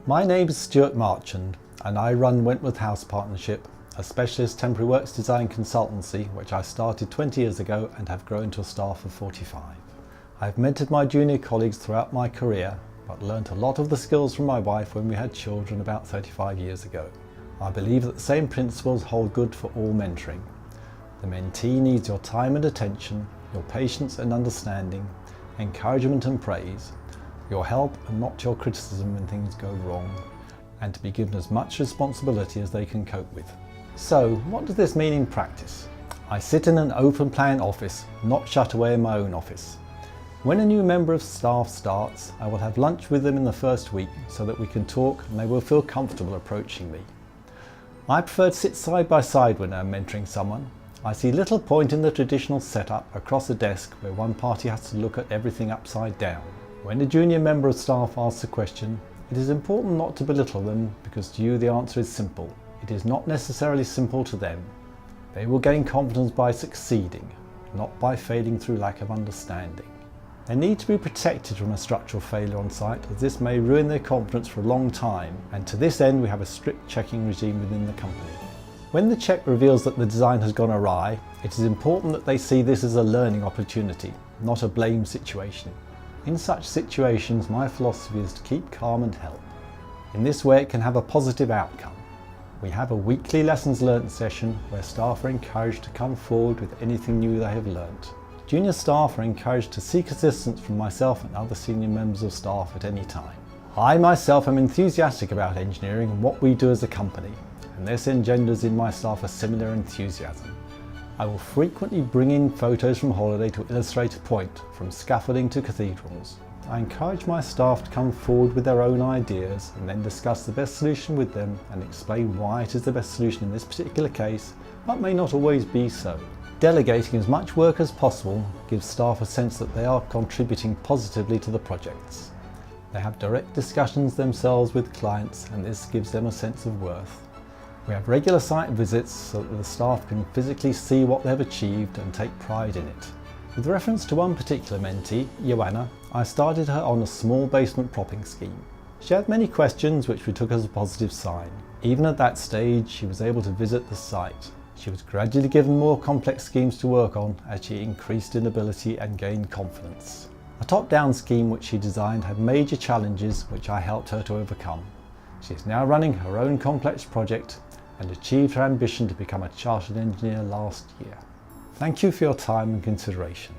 My name is Stuart Marchand and I run Wentworth House Partnership, a specialist temporary works design consultancy which I started 20 years ago and have grown to a staff of 45. I've mentored my junior colleagues throughout my career, but learnt a lot of the skills from my wife when we had children about 35 years ago. I believe that the same principles hold good for all mentoring. The mentee needs your time and attention, your patience and understanding, encouragement and praise, your help and not your criticism when things go wrong, and to be given as much responsibility as they can cope with. So, what does this mean in practice? I sit in an open plan office, not shut away in my own office. When a new member of staff starts, I will have lunch with them in the first week so that we can talk and they will feel comfortable approaching me. I prefer to sit side by side when I'm mentoring someone. I see little point in the traditional setup across a desk where one party has to look at everything upside down. When a junior member of staff asks a question, it is important not to belittle them because to you the answer is simple. It is not necessarily simple to them. They will gain confidence by succeeding, not by failing through lack of understanding. They need to be protected from a structural failure on site, as this may ruin their confidence for a long time, and to this end we have a strict checking regime within the company. When the check reveals that the design has gone awry, it is important that they see this as a learning opportunity, not a blame situation. In such situations, my philosophy is to keep calm and help. In this way it can have a positive outcome. We have a weekly lessons learnt session where staff are encouraged to come forward with anything new they have learnt. Junior staff are encouraged to seek assistance from myself and other senior members of staff at any time. I myself am enthusiastic about engineering and what we do as a company, and this engenders in my staff a similar enthusiasm. I will frequently bring in photos from holiday to illustrate a point, from scaffolding to cathedrals. I encourage my staff to come forward with their own ideas and then discuss the best solution with them and explain why it is the best solution in this particular case, but may not always be so. Delegating as much work as possible gives staff a sense that they are contributing positively to the projects. They have direct discussions themselves with clients and this gives them a sense of worth. We have regular site visits so that the staff can physically see what they have achieved and take pride in it. With reference to one particular mentee, Joanna, I started her on a small basement propping scheme. She had many questions which we took as a positive sign. Even at that stage she was able to visit the site. She was gradually given more complex schemes to work on as she increased in ability and gained confidence. A top-down scheme which she designed had major challenges which I helped her to overcome. She is now running her own complex project and achieved her ambition to become a chartered engineer last year. Thank you for your time and consideration.